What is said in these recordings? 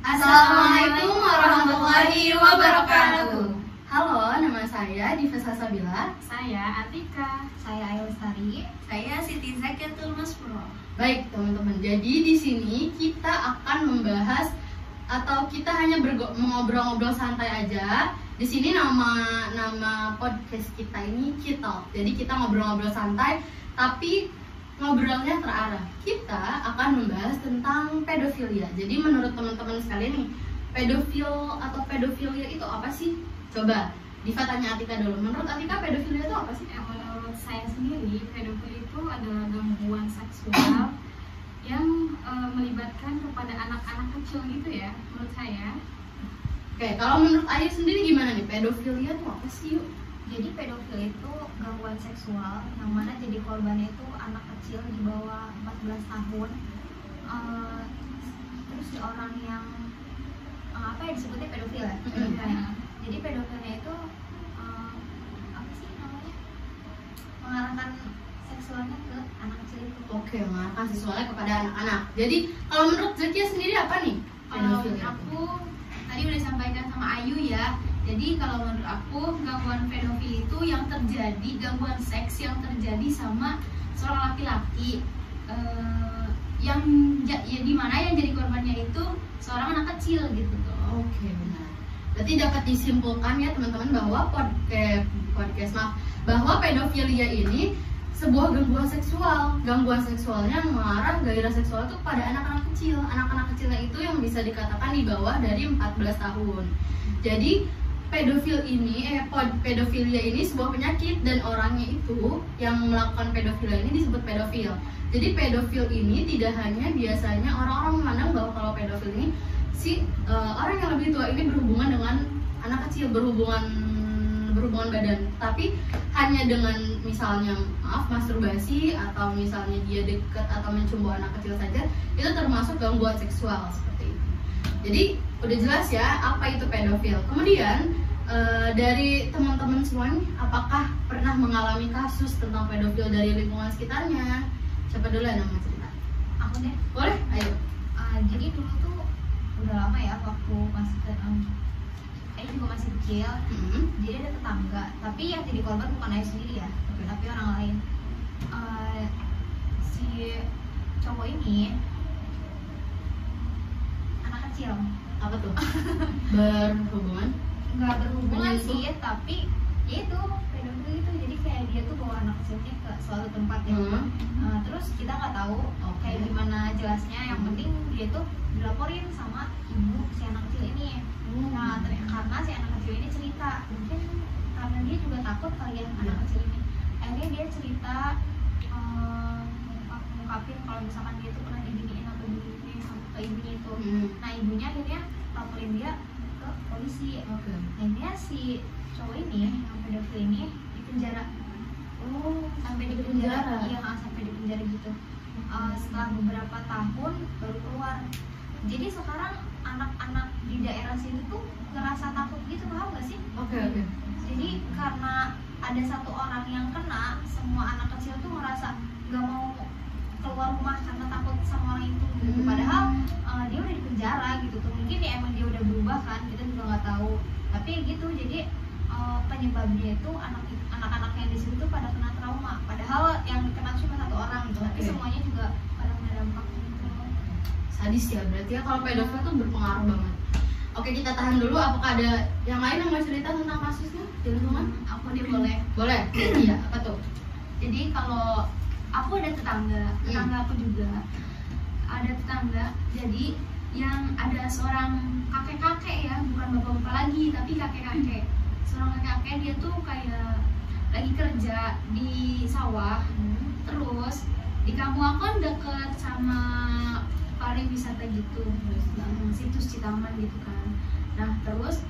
Assalamualaikum warahmatullahi wabarakatuh. Halo, nama saya Diva Salsabila. Saya Atika. Saya Ayu Lestari. Saya Siti Zakiatul Masfuro. Baik teman-teman, jadi di sini kita akan membahas atau kita hanya mengobrol-ngobrol santai aja. Di sini nama podcast kita ini Citalk. Jadi kita ngobrol-ngobrol santai, tapi ngobrolnya terarah. Kita akan membahas tentang pedofilia. Jadi menurut teman-teman sekalian nih, pedofil atau pedofilia itu apa sih? Coba Diva tanya Atika dulu. Menurut Atika pedofilia itu apa sih? Menurut saya sendiri, pedofil itu adalah gangguan seksual yang melibatkan kepada anak-anak kecil gitu ya, menurut saya. Oke, kalau menurut Ayu sendiri gimana nih? Pedofilia itu apa sih, yuk? Jadi pedofil itu gangguan seksual yang mana jadi korbannya itu anak kecil di bawah 14 tahun. Terus di orang yang apa ya disebutnya pedofil ya? Jadi pedofilnya itu apa sih namanya? Mengarahkan seksualnya ke anak kecil itu. Oke, mengarahkan seksualnya kepada anak-anak. Jadi kalau menurut Zakia sendiri apa nih? Kalau aku tadi udah disampaikan sama Ayu ya. Jadi kalau menurut aku gangguan pedofil itu yang terjadi, gangguan seks yang terjadi sama seorang laki-laki yang ya dimana yang jadi korbannya itu seorang anak kecil gitu tuh. Oke, benar. Berarti dapat disimpulkan ya teman-teman bahwa bahwa pedofilia ini sebuah gangguan seksual. Gangguan seksualnya mengarah gairah seksual itu pada anak-anak kecil. Anak-anak kecilnya itu yang bisa dikatakan di bawah dari 14 tahun. Jadi pedofilia ini sebuah penyakit dan orangnya itu yang melakukan pedofilia ini disebut pedofil. Jadi pedofil ini tidak hanya biasanya orang-orang memandang bahwa kalau pedofil ini orang yang lebih tua ini berhubungan dengan anak kecil, berhubungan badan, tapi hanya dengan misalnya masturbasi atau misalnya dia dekat atau mencumbu anak kecil saja itu termasuk gangguan seksual seperti itu. Jadi udah jelas ya apa itu pedofil. Kemudian dari teman-teman semuanya, apakah pernah mengalami kasus tentang pedofil dari lingkungan sekitarnya? Siapa dulu yang mau cerita? Aku deh. Boleh, ayo. Jadi dulu tuh udah lama ya waktu masih kayaknya juga masih kecil. Jadi ada tetangga, tapi yang jadi korban bukan Ayu sendiri ya, tapi orang lain. Si cowok ini anak kecil. Apa tuh? Berhubungan? Nggak berhubungan Menyentuh? sih, tapi ya itu pedofil itu. Jadi kayak dia tuh bawa anak kecilnya ke suatu tempat ya. Terus kita nggak tahu kayak gimana jelasnya. Yang penting dia tuh dilaporin sama ibu si anak kecil ini. Nah karena si anak kecil ini cerita, mungkin karena dia juga takut kali ya anak kecil ini. Akhirnya dia cerita ngungkapin kalau misalkan dia tuh pernah diginiin atau diginiin sama ke ibunya itu. Nah ibunya akhirnya laporin dia ke polisi. Akhirnya si cowok ini yang pedofil ini dipenjara. Sampai di penjara. Iya, sampai di penjara gitu. Setelah beberapa tahun baru keluar. Jadi sekarang anak-anak di daerah situ tuh ngerasa takut gitu, paham gak sih? Oke. Jadi karena ada satu orang yang kena, semua anak kecil tuh ngerasa gak mau keluar rumah karena takut sama orang itu gitu. Padahal dia udah di penjara gitu tuh. Mungkin ya emang dia udah berubah kan, kita juga nggak tahu. Tapi gitu, jadi penyebabnya itu anak-anak yang di situ tuh pada kena trauma. Padahal yang kena cuma satu orang gitu, tapi semuanya juga pada kena dampak gitu. Sadis ya berarti ya, kalau pedofil tuh berpengaruh banget. Oke, kita tahan dulu. Apakah ada yang lain yang mau cerita tentang kasusnya di lingkungan? Aku nih boleh. Boleh? Iya, apa tuh? Jadi kalau aku ada tetangga aku juga ada tetangga. Jadi yang ada seorang kakek-kakek ya, bukan bapak-bapak lagi, tapi kakek-kakek. Seorang kakek-kakek dia tuh kayak lagi kerja di sawah. Terus di kampung aku kan deket sama pariwisata gitu, situs Citaman gitu kan. Nah terus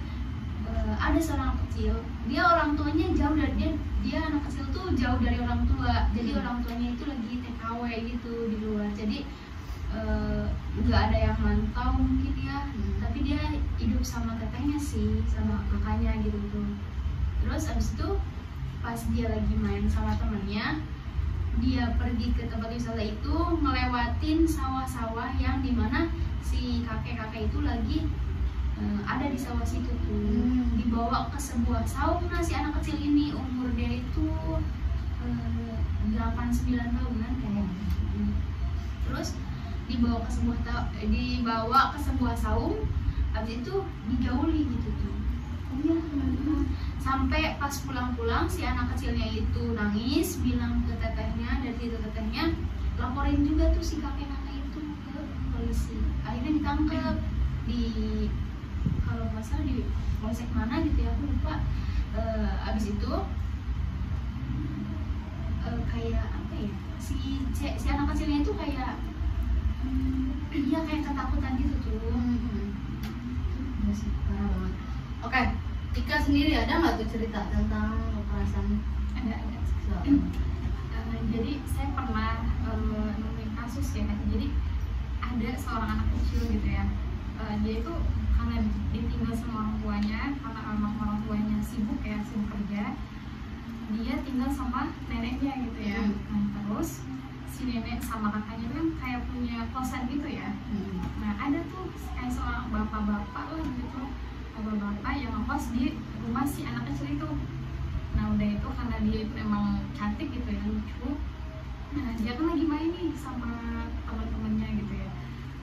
ada seorang kecil, dia orang tuanya jauh dari dia anak kecil tuh jauh dari orang tua. Jadi orang tuanya itu lagi TKW gitu di luar. Jadi nggak ada yang mantau mungkin ya. Tapi dia hidup sama tetehnya sih, sama kakaknya gitu tuh. Terus abis itu pas dia lagi main sama temennya, dia pergi ke tempat wisata itu ngelewatin sawah-sawah yang dimana si kakek-kakek itu lagi ada di sawah situ tuh. Dibawa ke sebuah sauna si anak kecil ini, umur dia itu 8-9 tahun kan kayak. Terus dibawa ke sebuah saung, habis itu digauli gitu tuh. Sampai pas pulang-pulang si anak kecilnya itu nangis, bilang ke tetehnya, dan si tetehnya laporin juga tuh si kakek-kakek itu ke polisi. Akhirnya ditangkap di, kalau nggak salah di polsek mana gitu ya, aku lupa. Abis itu kayak apa ya, si anak kecilnya itu kayak dia kayak ketakutan gitu tuh. Parah banget. Oke, Tika sendiri ada nggak tuh cerita tentang kekerasan? Ada. Jadi saya pernah nemuin kasus ya. Jadi ada seorang anak kecil gitu ya. Dia itu karena ditinggal sama orang tuanya, karena emang orang tuanya sibuk kerja, dia tinggal sama neneknya gitu ya. Nah, terus si nenek sama kakaknya kan kayak punya kosan gitu ya. Nah, ada tuh kayak seorang bapak-bapak lah gitu, bapak-bapak yang ngekos di rumah si anak kecil itu. Nah, udah itu karena dia itu emang cantik gitu ya, lucu. Nah, dia kan lagi main nih sama teman-temannya gitu ya.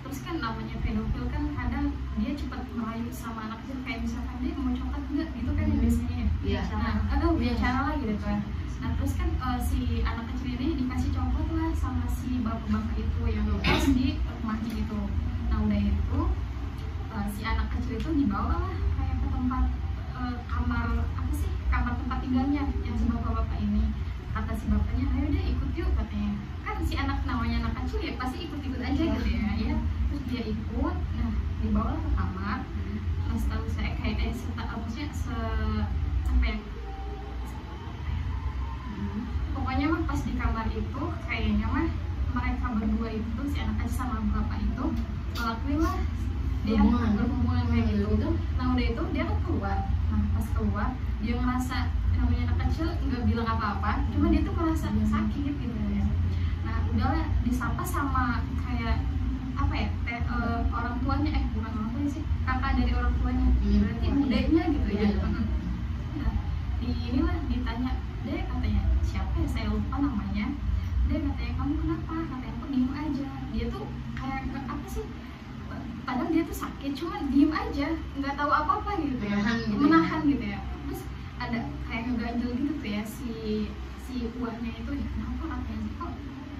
Terus kan namanya pedofil kan kadang dia cepat merayu sama anak kecil, kayak misalkan dia mau coklat enggak gitu kan biasanya ya. Iya. Nah, ada cara lah gitu kan. Nah, terus kan si anak kecil ini dikasih coklat lah sama si bapak-bapak itu yang ngekos di rumahnya itu. Nah, udah itu si anak kecil itu dibawa lah kayak ke tempat kamar tempat tinggalnya yang si bapak-bapak ini. Kata si bapaknya, ayo deh ikut yuk katanya. Kan si anak namanya anak kecil ya pasti ikut-ikut aja gitu ya. Terus dia ikut, nah dibawa ke kamar. Nah, setahu saya kayak pokoknya mah pas di kamar itu kayaknya mah mereka berdua itu, si anak kecil sama bapak itu ngelakuin lah dia berhubungan kayak gitu. Nah, udah itu dia kan keluar. Nah, pas keluar dia ngerasa, namanya anak kecil nggak bilang apa-apa, cuma dia tuh merasa sakit gitu ya. Nah, udahlah disapa sama kayak apa ya, orang tuanya, bukan orang tuanya sih, kakak dari orang tuanya, berarti budenya gitu ya. Nah, inilah ditanya, deh katanya siapa ya, saya lupa namanya. Deh katanya, kamu kenapa? Katanya aku diem aja. Dia tuh kayak apa sih, padahal dia tuh sakit, cuma diem aja, nggak tahu apa-apa gitu ya, menahan gitu ya. Terus ada kayak ngeganjel gitu tuh ya si uangnya itu, ya kenapa katanya, kok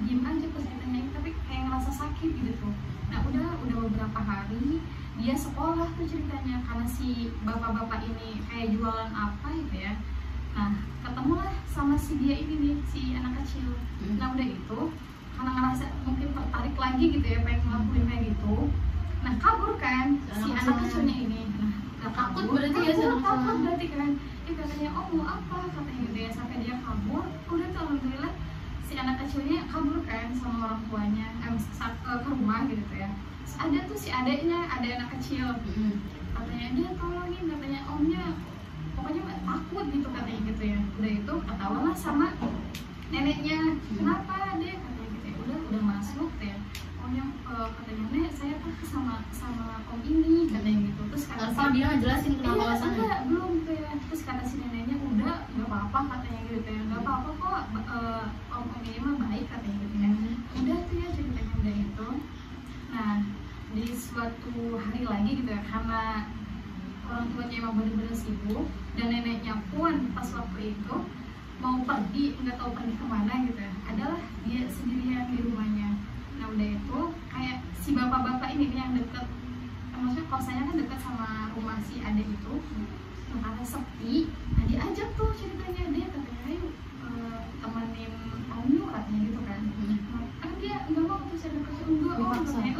diem aja pas ditanya, tapi kayak ngerasa sakit gitu tuh. Nah, udah beberapa hari dia sekolah tuh ceritanya, karena si bapak-bapak ini kayak jualan apa gitu ya. Nah, ketemulah sama si dia ini nih, si anak kecil. Nah, udah itu karena ngerasa mungkin tertarik lagi gitu ya, pengen ngelakuin kayak gitu. Nah, kabur kan si anak kecilnya ini. Nah, takut berarti ya, takut berarti kan. Katanya, oh mau apa katanya gitu ya, sampai dia kabur. Udah tuh alhamdulillah si anak kecilnya kabur kan sama orang tuanya ke rumah gitu ya. Terus ada tuh si adeknya, ada anak kecil. Katanya, dia tolongin, katanya omnya pokoknya takut gitu katanya gitu ya. Udah itu ketawa lah sama neneknya. Kenapa deh katanya gitu ya. Udah masuk ya. Omnya katanya, nek saya takut sama om ini katanya gitu. Terus kata dia ngejelasin kenapa alasannya. Enggak, belum tuh ya. Terus kata si neneknya, udah nggak apa-apa katanya gitu ya. Nggak apa-apa kok, om ini mah baik katanya gitu ya. Udah tuh ya ceritanya udah itu. Nah, di suatu hari lagi gitu ya, karena orang tuanya emang bener-bener sibuk, dan neneknya pun pas waktu itu mau pergi, nggak tahu pergi kemana gitu ya, adalah dia sendirian di rumahnya. Nah, udah itu kayak si bapak-bapak ini yang deket, maksudnya kosannya kan deket sama rumah si adek itu. Nah, karena sepi, nah diajak tuh ceritanya, dia katanya, ayo temenin om yuk katanya gitu kan. Kan dia nggak mau tuh, saya deket, enggak om katanya,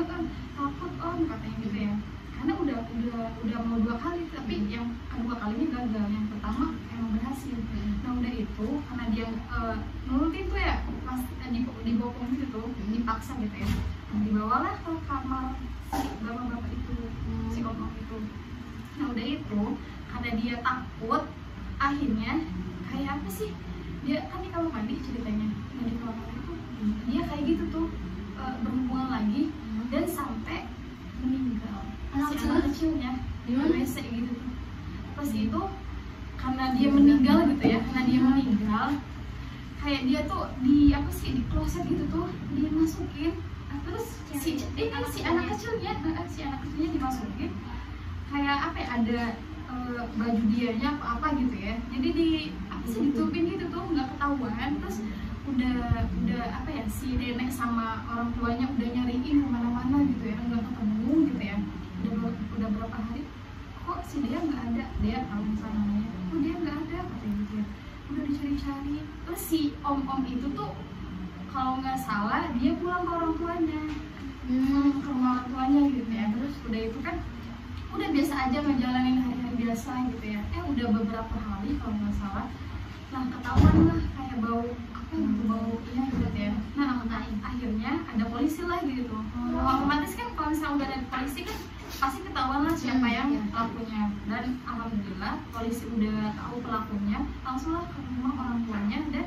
takut om katanya gitu ya. Karena udah mau 2 kali, tapi yang kedua kalinya gagal, yang pertama emang berhasil. Nah, udah itu karena dia nurutin tuh ya, pas dibopong gitu tuh, dipaksa gitu ya. Nah, dibawalah ke kamar si bapak-bapak itu, si om itu. Nah, udah itu karena dia takut, akhirnya kayak apa sih, dia kan di kamar mandi ceritanya. Nah di kamar mandi tuh dia kayak gitu tuh berhubungan lagi dan sampai meninggal. Si anak kecilnya di WC gitu tuh. Pas itu karena dia meninggal gitu ya, karena dia meninggal kayak dia tuh di apa sih di kloset gitu tuh dimasukin. Terus si anak kecilnya dimasukin kayak apa ya, ada baju dianya apa gitu ya, jadi di apa sih ditutupin gitu tuh nggak ketahuan. Terus udah apa ya, si nenek sama orang tuanya udah nyariin kemana-mana gitu ya, nggak ketemu gitu ya. Udah berapa hari kok si dia nggak ada, dia kalau misalnya namanya kok dia nggak ada katanya gitu ya. Udah dicari-cari. Terus si om itu tuh kalau nggak salah dia pulang ke orang tuanya, ke rumah orang tuanya gitu ya. Terus udah itu kan udah biasa aja ngejalanin hari-hari biasa gitu ya. Udah beberapa hari kalau nggak salah, nah ketahuan lah kayak bau apa gitu, baunya gitu ya. Nah akhirnya ada polisi lah gitu. Otomatis kan kalau misalnya udah ada polisi kan pasti ketahuan lah siapa yang pelakunya. Dan alhamdulillah polisi udah tahu pelakunya, langsung lah ke rumah orang tuanya. Dan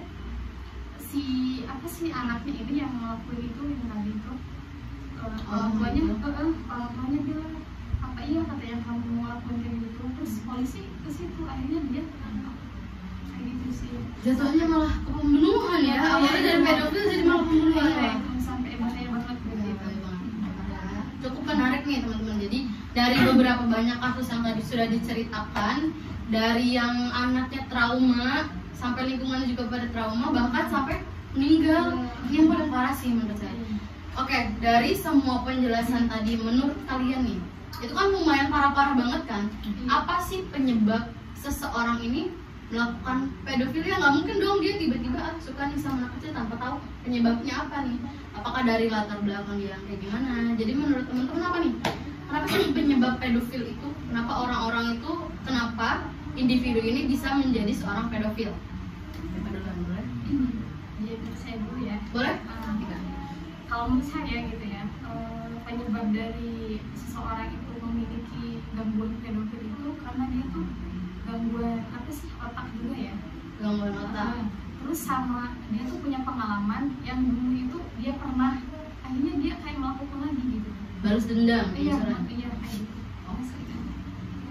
si apa sih anaknya ini yang ngelakuin itu yang tadi itu orang tuanya bilang apa iya katanya kamu ngelakuin kayak gitu. Terus polisi ke situ, akhirnya dia tangkap kayak gitu sih. Jatuhnya malah ke pembunuhan ya, awalnya dari pedofil jadi malah pembunuhan ya. Sampai bahaya banget gitu. Cukup menarik nih teman-teman. Jadi dari beberapa banyak kasus yang tadi sudah diceritakan, dari yang anaknya trauma sampai lingkungannya juga pada trauma, bahkan sampai meninggal, yang paling parah sih menurut saya. Oke, dari semua penjelasan tadi, menurut kalian nih, itu kan lumayan parah-parah banget kan? Apa sih penyebab seseorang ini melakukan pedofilia? Nggak mungkin dong dia tiba-tiba suka nih sama anak kecil tanpa tahu penyebabnya apa nih. Apakah dari latar belakang dia kayak gimana? Jadi menurut teman-teman apa nih? Kenapa sih penyebab pedofil itu? Kenapa orang-orang itu, kenapa individu ini bisa menjadi seorang pedofil? Boleh? Jadi saya dulu ya. Boleh? Kalau menurut saya gitu ya, penyebab dari seseorang itu memiliki gangguan pedofil itu karena dia tuh gangguan apa sih, otak juga ya. Gangguan otak. Terus sama dia tuh punya pengalaman yang dulu itu dia pernah, akhirnya dia kayak melakukan lagi gitu. Balas dendam. Iya kayak gitu.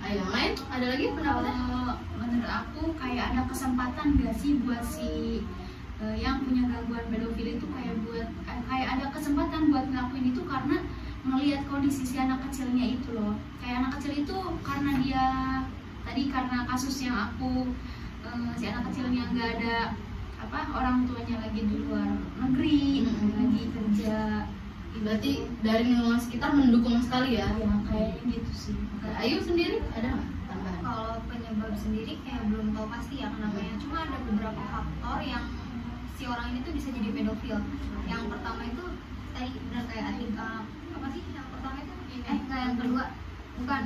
Ayo yang lain, ada lagi pendapatnya? Menurut aku kayak ada kesempatan gak sih buat si yang punya gangguan pedofil itu kayak ada kesempatan buat ngelakuin itu karena melihat kondisi si anak kecilnya itu loh. Kayak anak kecil itu karena dia tadi karena kasus yang aku si anak kecilnya nggak ada orang tuanya lagi di luar negeri, lagi kerja. Berarti dari lingkungan sekitar mendukung sekali ya? Kayak gitu sih. Ayu sendiri ada nggak tambahan? Kalau penyebab sendiri kayak belum tahu pasti ya kenapanya. Cuma ada beberapa faktor yang si orang ini tuh bisa jadi pedofil. Yang pertama itu tadi benar kayak apa sih? Yang pertama itu yang kedua bukan.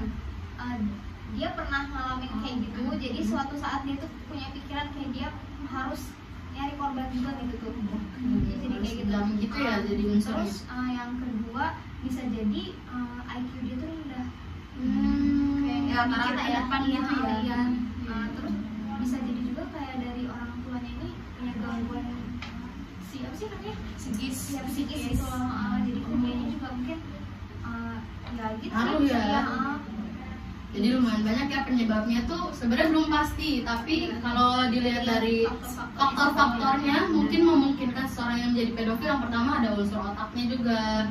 Dia pernah ngalamin kayak gitu. Jadi suatu saat dia tuh punya pikiran kayak dia harus nyari korban juga gitu tuh. Jadi kayak gitu ya. Jadi terus yang kedua bisa jadi IQ dia tuh rendah. Kayak kita ya depan gitu ya. Terus bisa jadi juga kayak dari orang tuanya ini punya gangguan apa sih namanya? Psikis gitu loh. Jadi kemudiannya juga mungkin ya gitu sih ya. Jadi lumayan banyak ya penyebabnya tuh sebenarnya belum pasti, tapi kalau dilihat dari faktor-faktornya mungkin memungkinkan seorang yang menjadi pedofil. Yang pertama ada unsur otaknya juga,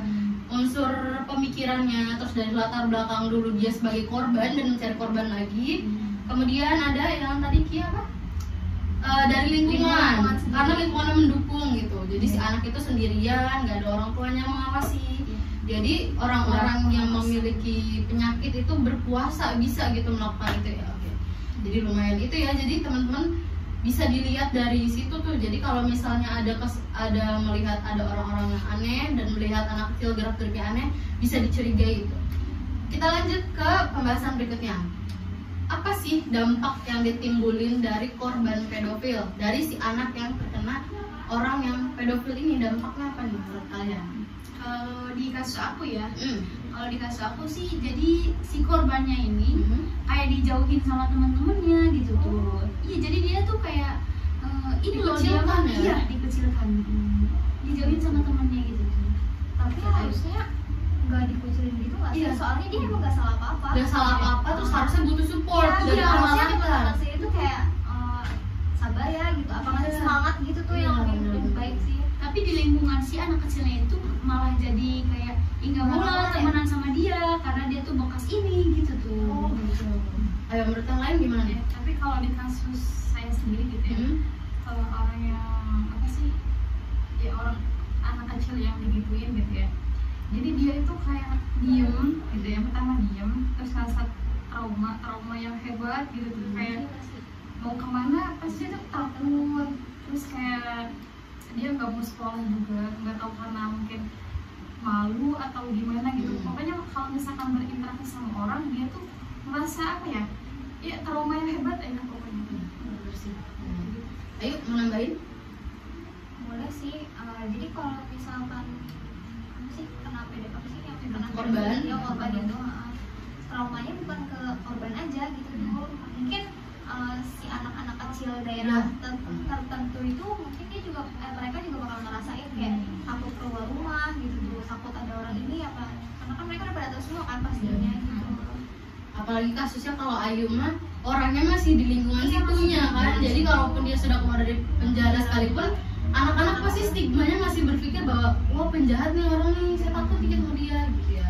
unsur pemikirannya, terus dari latar belakang dulu dia sebagai korban dan mencari korban lagi. Kemudian ada yang tadi dari lingkungan, karena lingkungannya mendukung gitu. Jadi si anak itu sendirian, nggak ada orang tuanya mengawasi. Jadi orang-orang yang memiliki penyakit itu berpuasa bisa gitu melakukan itu ya. Oke. Jadi lumayan itu ya. Jadi teman-teman bisa dilihat dari situ tuh. Jadi kalau misalnya ada melihat ada orang-orang yang aneh dan melihat anak kecil gerak-geriknya aneh, bisa dicurigai itu. Kita lanjut ke pembahasan berikutnya. Apa sih dampak yang ditimbulin dari korban pedofil, dari si anak yang terkena orang yang pedofil ini? Dampaknya apa nih menurut kalian? Kalau di kasus aku ya, kalau di kasus aku sih, jadi si korbannya ini kayak dijauhin sama teman-temannya gitu tuh. Iya, jadi dia tuh kayak ini loh dia Dikecilkan ya? iya dikecilkan, dijauhin sama temannya gitu. Tapi harusnya nggak dikucilin gitu nggak sih? Iya. Soalnya dia emang nggak salah apa-apa. Gak salah apa-apa, terus harusnya butuh support dari Iya, orang harusnya lain. teman-teman sendiri tuh kayak sabar ya gitu, apa ngasih Iya. semangat gitu tuh Iya, yang bener. lebih baik sih. Tapi di lingkungan si anak kecilnya itu malah jadi kayak nggak mau lah temenan sama dia karena dia tuh bekas ini gitu tuh. Oh gitu. Ayo menurut yang lain gimana nih? Ya, tapi kalau di kasus saya sendiri gitu ya, kalau orang yang apa sih, ya orang anak kecil yang digituin gitu ya, jadi dia itu kayak diem gitu ya, pertama diem, terus ngerasa trauma yang hebat gitu tuh, kayak mau kemana pasti tuh takut, terus kayak dia nggak mau sekolah juga, nggak tahu karena mungkin malu atau gimana gitu. Pokoknya kalau misalkan berinteraksi sama orang dia tuh merasa apa ya, ya trauma yang hebat ya pokoknya. Ayo mau nambahin? Boleh sih. Jadi kalau misalkan apa sih kena apa sih yang kena Korban. ya korban itu traumanya bukan ke korban aja gitu tuh. Mungkin si anak-anak kecil daerah tertentu itu mungkin dia juga mereka juga bakal ngerasain kayak takut keluar rumah gitu tuh, takut ada orang ini apa, karena kan mereka udah pada tahu semua kan pastinya gitu. Apalagi kasusnya kalau Ayu mah orangnya masih di lingkungan Iya, situnya masih kan, di jadi kalaupun dia sudah keluar dari penjara sekalipun, anak-anak pasti stigmanya masih berpikir bahwa wah penjahat nih orang nih, saya takut dikit sama dia gitu ya.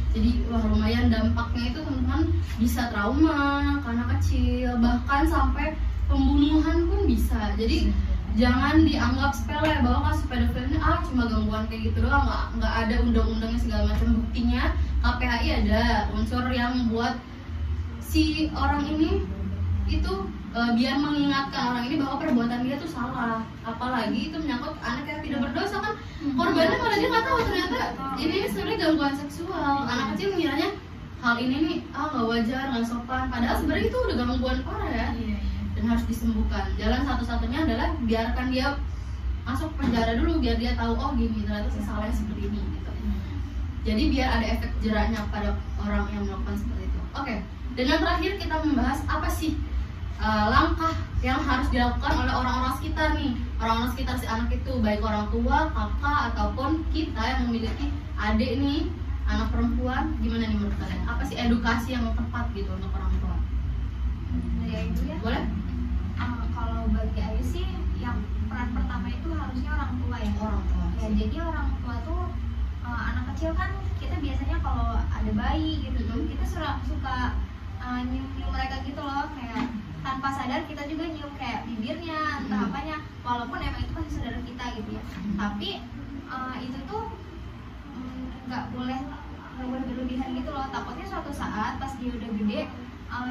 Jadi wah lumayan dampaknya itu teman-teman, bisa trauma karena kecil, bahkan sampai pembunuhan pun bisa. Jadi jangan dianggap sepele bahwa kasus pedofil ini cuma gangguan kayak gitu doang, nggak ada undang-undangnya segala macam. Buktinya KPHI ada unsur yang buat si orang ini itu biar mengingatkan orang ini bahwa perbuatan dia tuh salah, apalagi itu menyangkut anak yang tidak berdosa kan, korbannya malah dia nggak tahu ternyata ini sebenarnya gangguan seksual. Anak kecil mengiranya hal ini nih nggak wajar, nggak sopan, padahal sebenarnya itu udah gangguan parah ya, dan harus disembuhkan. Jalan satu-satunya adalah biarkan dia masuk penjara dulu biar dia tahu oh gini ternyata salahnya seperti ini gitu. Jadi biar ada efek jeraknya pada orang yang melakukan seperti itu. Oke. Dan yang terakhir kita membahas apa sih langkah yang harus dilakukan oleh orang-orang sekitar nih, orang-orang sekitar si anak itu, baik orang tua, kakak ataupun kita yang memiliki adik nih, anak perempuan. Gimana nih menurut kalian? Apa sih edukasi yang tepat gitu untuk orang tua? Dari Ayu ya. Boleh? Kalau bagi Ayu sih yang peran pertama itu harusnya orang tua ya. Orang tua. Ya, jadi orang tua tuh anak kecil kan kita biasanya kalau ada bayi gitu tuh kita suka nyium mereka gitu loh, kayak tanpa sadar kita juga nyium kayak bibirnya entah apanya, walaupun emang itu pasti saudara kita gitu ya. Tapi itu tuh nggak boleh berlebihan gitu loh, takutnya suatu saat pas dia udah gede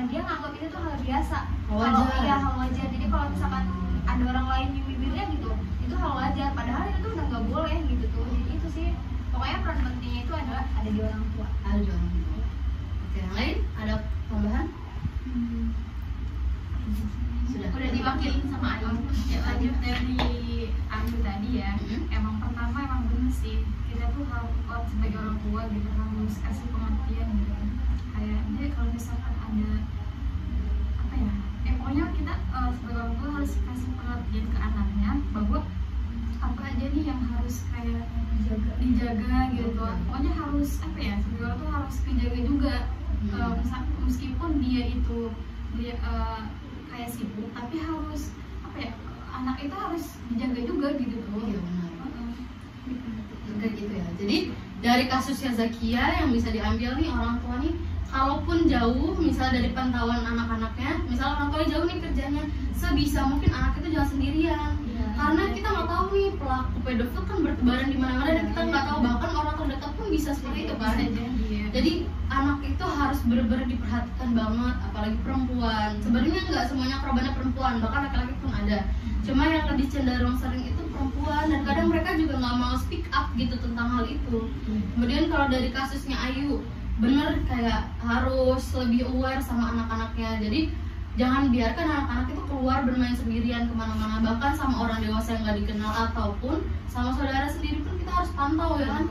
dia nganggap itu tuh hal biasa, hal wajar. Jadi kalau misalkan ada orang lain nyium bibirnya gitu, itu hal wajar, padahal itu tuh udah nggak boleh gitu tuh. Jadi itu sih pokoknya peran pentingnya itu adalah ada di orang tua. Ada di orang tua. Oke, yang lain ada tambahan? Udah diwakilin sama Ayu. Ya lanjut dari Ayu tadi ya. Emang pertama emang bener sih, kita tuh harus sebagai orang tua gitu harus kasih pengertian gitu. Kayak jadi kalau misalkan ada apa ya, pokoknya kita sebagai orang tua harus kasih pengertian ke anaknya bahwa apa aja nih yang harus kayak dijaga gitu. Pokoknya harus apa ya, sebagai orang tua harus dijaga juga. Meskipun dia itu kayak sibuk, tapi harus apa ya, anak itu harus dijaga juga gitu tuh. Iya benar. Kayak gitu ya. Jadi dari kasusnya Zakia yang bisa diambil nih orang tua nih, kalaupun jauh misal dari pantauan anak-anaknya, misal orang tua jauh nih kerjanya, sebisa mungkin anak itu jangan sendirian. Karena kita nggak tahu nih pelaku pedofil kan bertebaran di mana-mana dan kita nggak tahu, bahkan orang terdekat pun bisa seperti itu kan. Jadi anak itu harus benar-benar diperhatikan banget, apalagi perempuan. Sebenarnya nggak semuanya korbannya perempuan, bahkan laki-laki pun ada. Cuma yang lebih cenderung sering itu perempuan, dan kadang mereka juga nggak mau speak up gitu tentang hal itu. Kemudian kalau dari kasusnya Ayu, bener kayak harus lebih aware sama anak-anaknya. Jadi jangan biarkan anak-anak itu keluar bermain sendirian kemana-mana, bahkan sama orang dewasa yang nggak dikenal ataupun sama saudara sendiri pun kita harus pantau ya kan.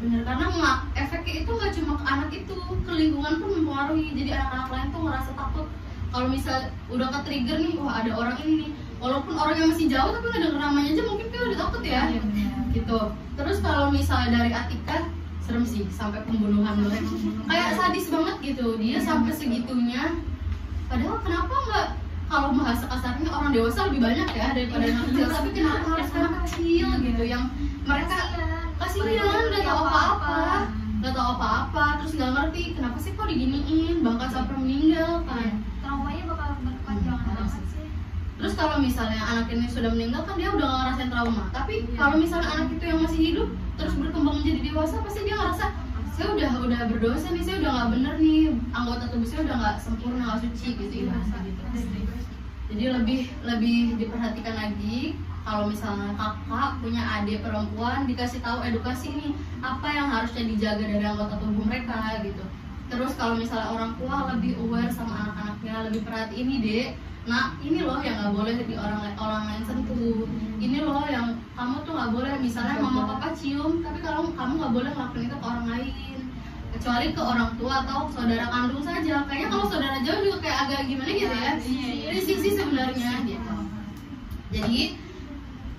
Bener, karena efeknya itu nggak cuma ke anak itu, ke lingkungan pun mempengaruhi. Jadi anak-anak lain tuh ngerasa takut kalau misal udah ke trigger nih, wah ada orang ini nih, walaupun orangnya masih jauh tapi ngedenger namanya aja mungkin dia udah takut ya. Iya, benar. Gitu. Terus kalau misalnya dari Atika, serem sih sampai pembunuhan loh. Kayak sadis banget gitu, dia sampai segitunya. Padahal kenapa nggak, kalau bahasa kasarnya orang dewasa lebih banyak ya daripada anak kecil, tapi kenapa harus anak kecil gitu yang mereka kasihan nggak tahu apa-apa, nggak tahu apa-apa, terus nggak ngerti kenapa sih kok diginiin, bahkan sampai meninggal kan. Traumanya bakal berkepanjangan banget sih. Terus kalau misalnya anak ini sudah meninggal kan dia udah nggak ngerasain trauma, tapi kalau misalnya anak itu yang masih hidup terus berkembang menjadi dewasa, pasti dia ngerasa saya udah berdosa nih, saya udah nggak bener nih, anggota tubuh saya udah nggak sempurna, nggak suci gitu ya. Jadi lebih diperhatikan lagi kalau misalnya kakak punya adik perempuan, dikasih tahu edukasi nih apa yang harusnya dijaga dari anggota tubuh mereka gitu. Terus kalau misalnya orang tua lebih aware sama anak-anaknya, lebih perhatiin nih dek, nah ini loh yang nggak boleh di orang lain sentuh, ini loh yang kamu tuh nggak boleh, misalnya mama papa cium, tapi kalau kamu nggak boleh ngelakuin itu ke orang lain, kecuali ke orang tua atau saudara kandung saja. Kayaknya kalau saudara jauh juga kayak agak gimana gitu ya, risih sih sebenarnya gitu. Jadi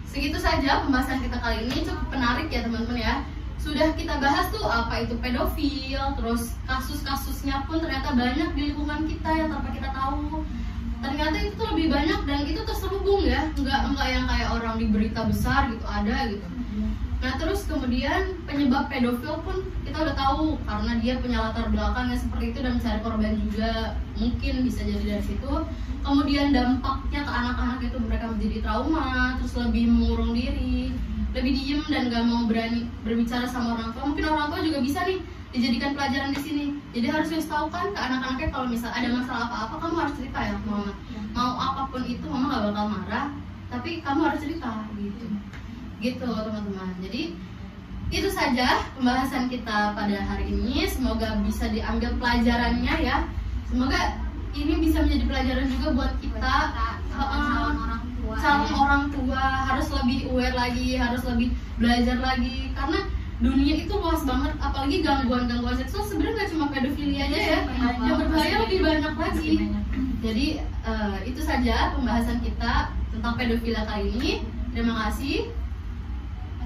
segitu saja pembahasan kita kali ini, cukup menarik ya teman-teman ya. Sudah kita bahas tuh apa itu pedofil, terus kasus-kasusnya pun ternyata banyak di lingkungan kita yang tanpa kita tahu. Ternyata itu tuh lebih banyak dan itu terselubung ya, enggak yang kayak orang di berita besar gitu ada gitu. Nah terus kemudian penyebab pedofil pun kita udah tahu karena dia punya latar belakang yang seperti itu dan mencari korban juga, mungkin bisa jadi dari situ. Kemudian dampaknya ke anak-anak itu mereka menjadi trauma, terus lebih mengurung diri, lebih diem dan gak mau berani berbicara sama orang tua. Mungkin orang tua juga bisa nih dijadikan pelajaran di sini. Jadi harus dikasih tahu kan ke anak-anaknya kalau misal ada masalah apa-apa kamu harus cerita ya ke mama. Mau apapun itu mama gak bakal marah, tapi kamu harus cerita gitu. Gitu teman-teman. Jadi itu saja pembahasan kita pada hari ini. Semoga bisa diambil pelajarannya ya. Semoga ini bisa menjadi pelajaran juga buat kita. Calon orang tua harus lebih aware lagi, harus lebih belajar lagi karena dunia itu luas banget, apalagi gangguan-gangguan seksual sebenarnya nggak cuma pedofilia aja ya, yang berbahaya lebih banyak lagi. Jadi itu saja pembahasan kita tentang pedofilia kali ini. Terima kasih.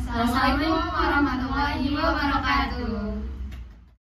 Assalamualaikum warahmatullahi wabarakatuh.